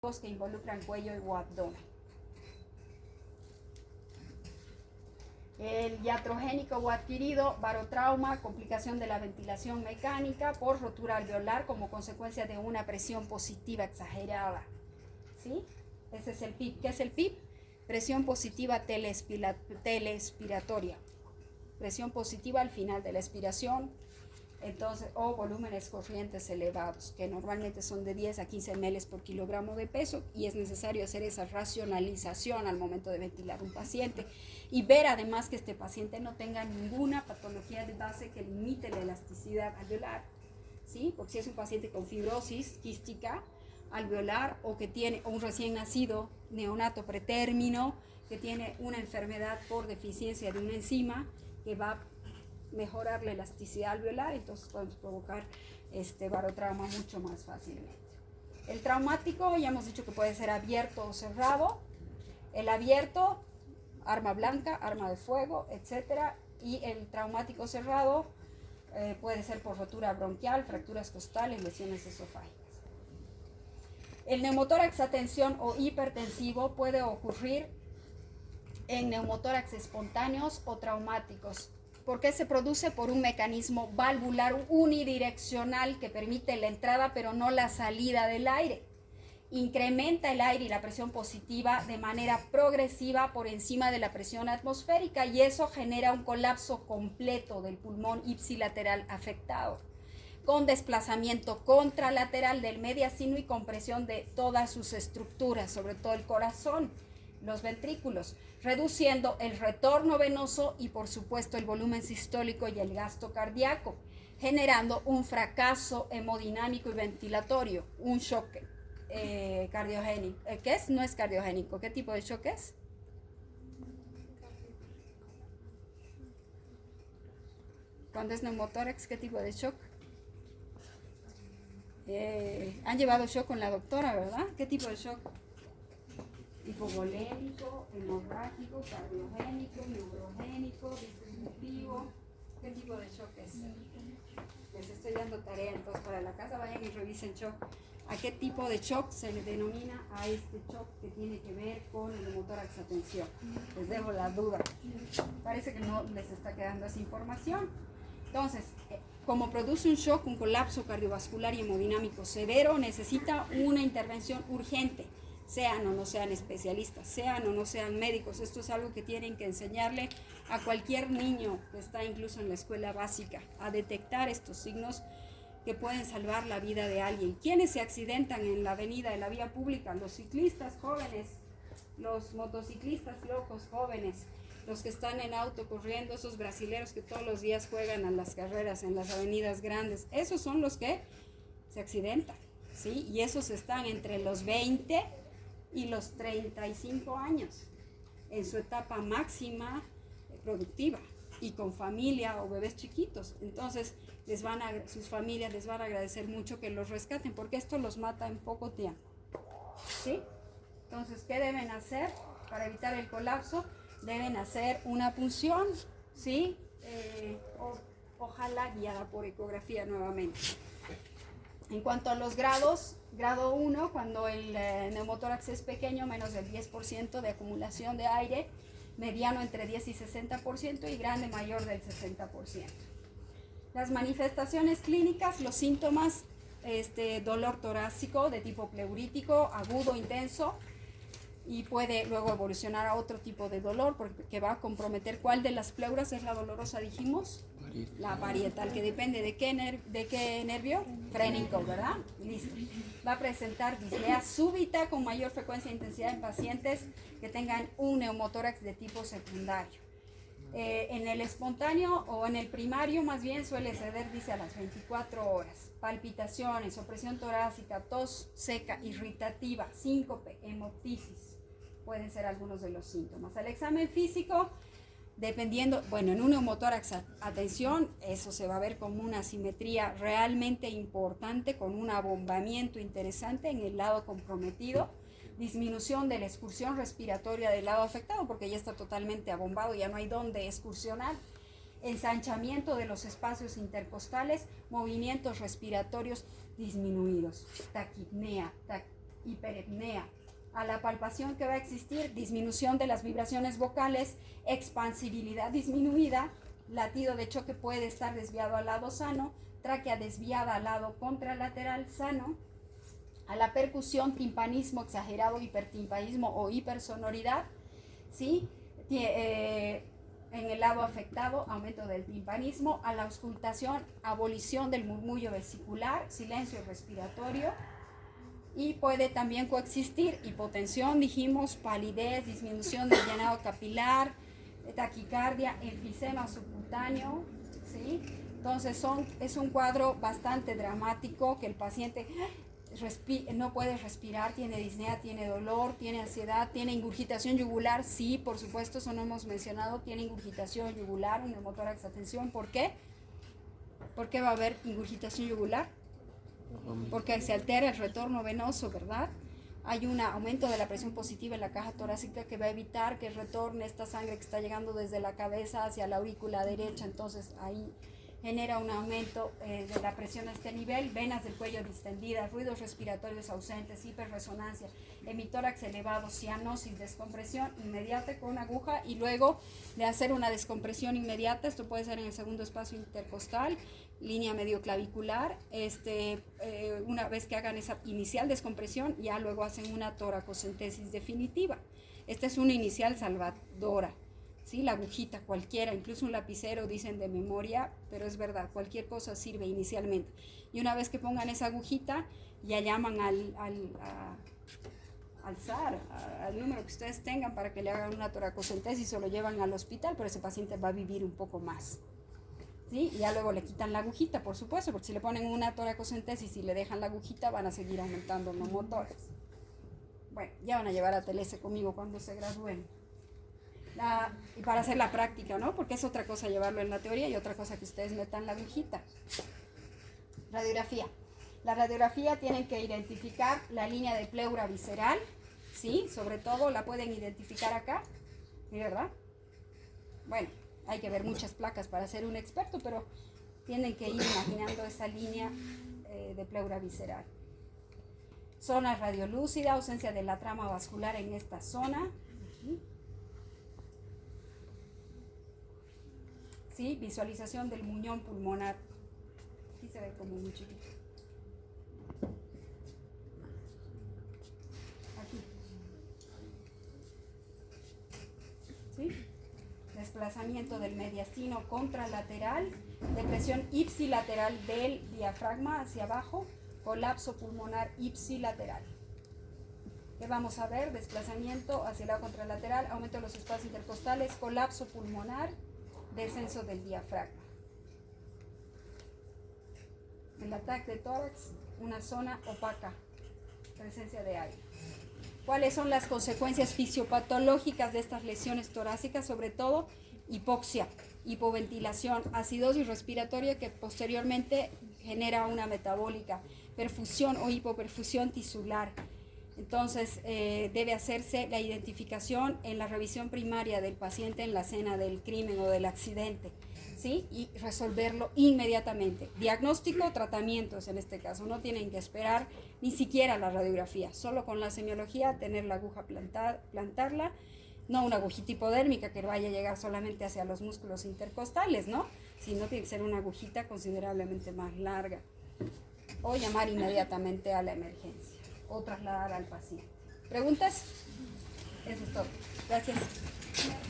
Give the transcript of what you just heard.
que involucran cuello o abdomen. El iatrogénico o adquirido, barotrauma, complicación de la ventilación mecánica por rotura alveolar como consecuencia de una presión positiva exagerada. ¿Sí? Ese es el PIP. ¿Qué es el PIP? Presión positiva telespiratoria. Presión positiva al final de la expiración. Entonces, o volúmenes corrientes elevados, que normalmente son de 10 a 15 ml por kilogramo de peso, y es necesario hacer esa racionalización al momento de ventilar un paciente y ver además que este paciente no tenga ninguna patología de base que limite la elasticidad alveolar, ¿sí? Porque si es un paciente con fibrosis quística alveolar o que tiene un recién nacido neonato pretérmino que tiene una enfermedad por deficiencia de una enzima que va a mejorar la elasticidad alveolar, entonces podemos provocar barotrauma mucho más fácilmente. El traumático, ya hemos dicho que puede ser abierto o cerrado. El abierto, arma blanca, arma de fuego, etc. Y el traumático cerrado puede ser por rotura bronquial, fracturas costales, lesiones esofágicas. El neumotórax a tensión o hipertensivo puede ocurrir en neumotórax espontáneos o traumáticos. ¿Por qué se produce? Por un mecanismo valvular unidireccional que permite la entrada pero no la salida del aire. Incrementa el aire y la presión positiva de manera progresiva por encima de la presión atmosférica y eso genera un colapso completo del pulmón ipsilateral afectado, con desplazamiento contralateral del mediastino y compresión de todas sus estructuras, sobre todo el corazón, los ventrículos, reduciendo el retorno venoso y por supuesto el volumen sistólico y el gasto cardíaco, generando un fracaso hemodinámico y ventilatorio, un shock cardiogénico. ¿Qué es? No es cardiogénico. ¿Qué tipo de shock es? Cuando es neumotórax, ¿qué tipo de shock? Han llevado shock con la doctora, ¿verdad? ¿Qué tipo de shock? Hipovolémico, hemorrágico, cardiogénico, neurogénico, distributivo. ¿Qué tipo de shock es? Les estoy dando tarea, entonces para la casa vayan y revisen shock. ¿A qué tipo de shock se le denomina a este shock que tiene que ver con el neumotórax a tensión? Les dejo la duda. Parece que no les está quedando esa información. Entonces, como produce un shock, un colapso cardiovascular y hemodinámico severo, necesita una intervención urgente. Sean o no sean especialistas, sean o no sean médicos. Esto es algo que tienen que enseñarle a cualquier niño que está incluso en la escuela básica, a detectar estos signos que pueden salvar la vida de alguien. ¿Quiénes se accidentan en la avenida, en la vía pública? Los ciclistas jóvenes, los motociclistas locos jóvenes, los que están en auto corriendo, esos brasileros que todos los días juegan a las carreras en las avenidas grandes. Esos son los que se accidentan, ¿sí? Y esos están entre los 20 y los 35 años, en su etapa máxima productiva y con familia o bebés chiquitos. Entonces sus familias les van a agradecer mucho que los rescaten porque esto los mata en poco tiempo, ¿sí? Entonces, ¿qué deben hacer para evitar el colapso? Deben hacer una punción, ¿sí? Ojalá guiada por ecografía nuevamente. En cuanto a los grados, grado 1, cuando el neumotórax es pequeño, menos del 10% de acumulación de aire, mediano entre 10 y 60% y grande mayor del 60%. Las manifestaciones clínicas, los síntomas, dolor torácico de tipo pleurítico, agudo, intenso, y puede luego evolucionar a otro tipo de dolor porque va a comprometer cuál de las pleuras es la dolorosa, dijimos. La parietal, que depende de qué nervio, frénico, ¿verdad? Listo. Va a presentar dislea súbita con mayor frecuencia e intensidad en pacientes que tengan un neumotórax de tipo secundario. En el espontáneo o en el primario más bien suele ceder, dice, a las 24 horas. Palpitaciones, opresión torácica, tos seca, irritativa, síncope, hemoptisis, pueden ser algunos de los síntomas. El examen físico, dependiendo, bueno, en un neumotórax a tensión, eso se va a ver como una asimetría realmente importante, con un abombamiento interesante en el lado comprometido, disminución de la excursión respiratoria del lado afectado, porque ya está totalmente abombado, ya no hay dónde excursionar, ensanchamiento de los espacios intercostales, movimientos respiratorios disminuidos, taquipnea, hiperapnea. A la palpación que va a existir, disminución de las vibraciones vocales, expansibilidad disminuida, latido de choque puede estar desviado al lado sano, tráquea desviada al lado contralateral sano. A la percusión, timpanismo exagerado, hipertimpanismo o hipersonoridad, ¿sí? En el lado afectado, aumento del timpanismo. A la auscultación, abolición del murmullo vesicular, silencio respiratorio. Y puede también coexistir hipotensión, dijimos, palidez, disminución del llenado capilar, taquicardia, enfisema subcutáneo, ¿sí? Entonces es un cuadro bastante dramático que el paciente no puede respirar, tiene disnea, tiene dolor, tiene ansiedad, tiene ingurgitación yugular, sí, por supuesto, eso no hemos mencionado, tiene ingurgitación yugular, un neumotórax, atención, ¿por qué? ¿Por qué va a haber ingurgitación yugular? Porque se altera el retorno venoso, ¿verdad? Hay un aumento de la presión positiva en la caja torácica que va a evitar que retorne esta sangre que está llegando desde la cabeza hacia la aurícula derecha, entonces ahí genera un aumento de la presión a este nivel, venas del cuello distendidas, ruidos respiratorios ausentes, hiperresonancia, hemitórax elevado, cianosis, descompresión inmediata con aguja y luego de hacer una descompresión inmediata, esto puede ser en el segundo espacio intercostal, línea medioclavicular, una vez que hagan esa inicial descompresión, ya luego hacen una toracocentesis definitiva. Esta es una inicial salvadora. ¿Sí? La agujita, cualquiera, incluso un lapicero, dicen de memoria, pero es verdad, cualquier cosa sirve inicialmente. Y una vez que pongan esa agujita, ya llaman al SAR, al número que ustedes tengan para que le hagan una toracocentesis o lo llevan al hospital, pero ese paciente va a vivir un poco más. ¿Sí? Y ya luego le quitan la agujita, por supuesto, porque si le ponen una toracocentesis y le dejan la agujita, van a seguir aumentando los motores. Bueno, ya van a llevar a TLS conmigo cuando se gradúen. Y para hacer la práctica, ¿no? Porque es otra cosa llevarlo en la teoría y otra cosa que ustedes metan la agujita. Radiografía. La radiografía tienen que identificar la línea de pleura visceral, ¿sí? Sobre todo la pueden identificar acá, ¿verdad? Bueno, hay que ver muchas placas para ser un experto, pero tienen que ir imaginando esa línea de pleura visceral. Zona radiolúcida, ausencia de la trama vascular en esta zona. ¿Sí? Visualización del muñón pulmonar. Aquí se ve como muy chiquito. Aquí. ¿Sí? Desplazamiento del mediastino contralateral, depresión ipsilateral del diafragma hacia abajo, colapso pulmonar ipsilateral. ¿Qué vamos a ver? Desplazamiento hacia el lado contralateral, aumento de los espacios intercostales, colapso pulmonar, descenso del diafragma. El ataque de tórax, una zona opaca, presencia de aire. ¿Cuáles son las consecuencias fisiopatológicas de estas lesiones torácicas? Sobre todo hipoxia, hipoventilación, acidosis respiratoria que posteriormente genera una metabólica, perfusión o hipoperfusión tisular. Entonces debe hacerse la identificación en la revisión primaria del paciente en la escena del crimen o del accidente, ¿sí? Y resolverlo inmediatamente. Diagnóstico, tratamientos en este caso, no tienen que esperar ni siquiera la radiografía, solo con la semiología, tener la aguja, plantarla, no una agujita hipodérmica que vaya a llegar solamente hacia los músculos intercostales, ¿no? Sino tiene que ser una agujita considerablemente más larga. O llamar inmediatamente a la emergencia o trasladar al paciente. ¿Preguntas? Eso es todo. Gracias.